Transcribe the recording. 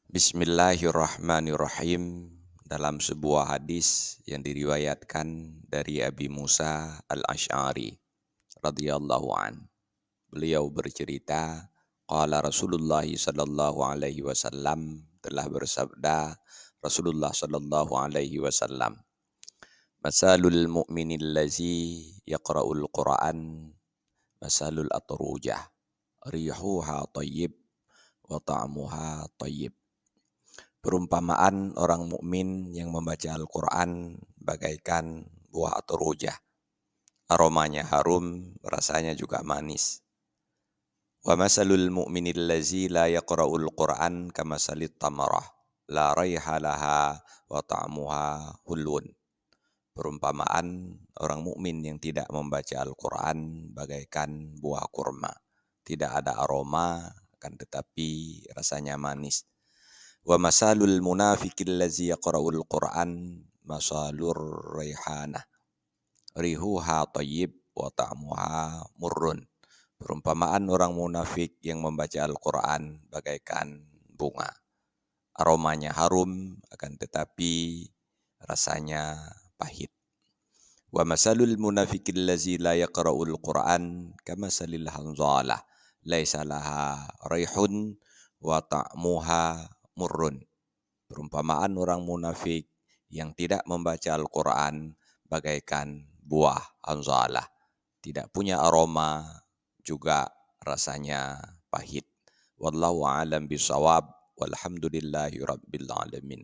Bismillahirrahmanirrahim. Dalam sebuah hadis yang diriwayatkan dari Abi Musa al-Asy'ari radhiyallahu an. Beliau bercerita, qala Rasulullah sallallahu alaihi wasallam, telah bersabda Rasulullah sallallahu alaihi wasallam, masalul mu'minil lazi yaqra'ul Qur'an masalul atrujah, rihuha thayyib wa ta'muha thayyib. Perumpamaan orang mukmin yang membaca Al-Quran bagaikan buah atrujah. Aromanya harum, rasanya juga manis. Wa masalul mu'minil lazi la yaqra'ul Qur'an kamasalit tamarah, la raiha laha wa ta'muha hulun. Perumpamaan orang mukmin yang tidak membaca Al-Quran bagaikan buah kurma. Tidak ada aroma, akan tetapi rasanya manis. Wa masalul munafiqil ladzi yaqra'ul Qur'an masalur raihanah, rihuha thayyib wa ta'muha murrun. Perumpamaan orang munafik yang membaca Al-Qur'an bagaikan bunga. Aromanya harum, akan tetapi rasanya pahit. Wa masalul munafiqil ladzi la yaqra'ul Qur'an kamasalil hanzalah, laisa laha raihun wa ta'muha murrun. Perumpamaan orang munafik yang tidak membaca Al-Quran bagaikan buah hanzalah. Tidak punya aroma, juga rasanya pahit. Wallahu a'lam bishawab. Walhamdulillahi rabbil alamin.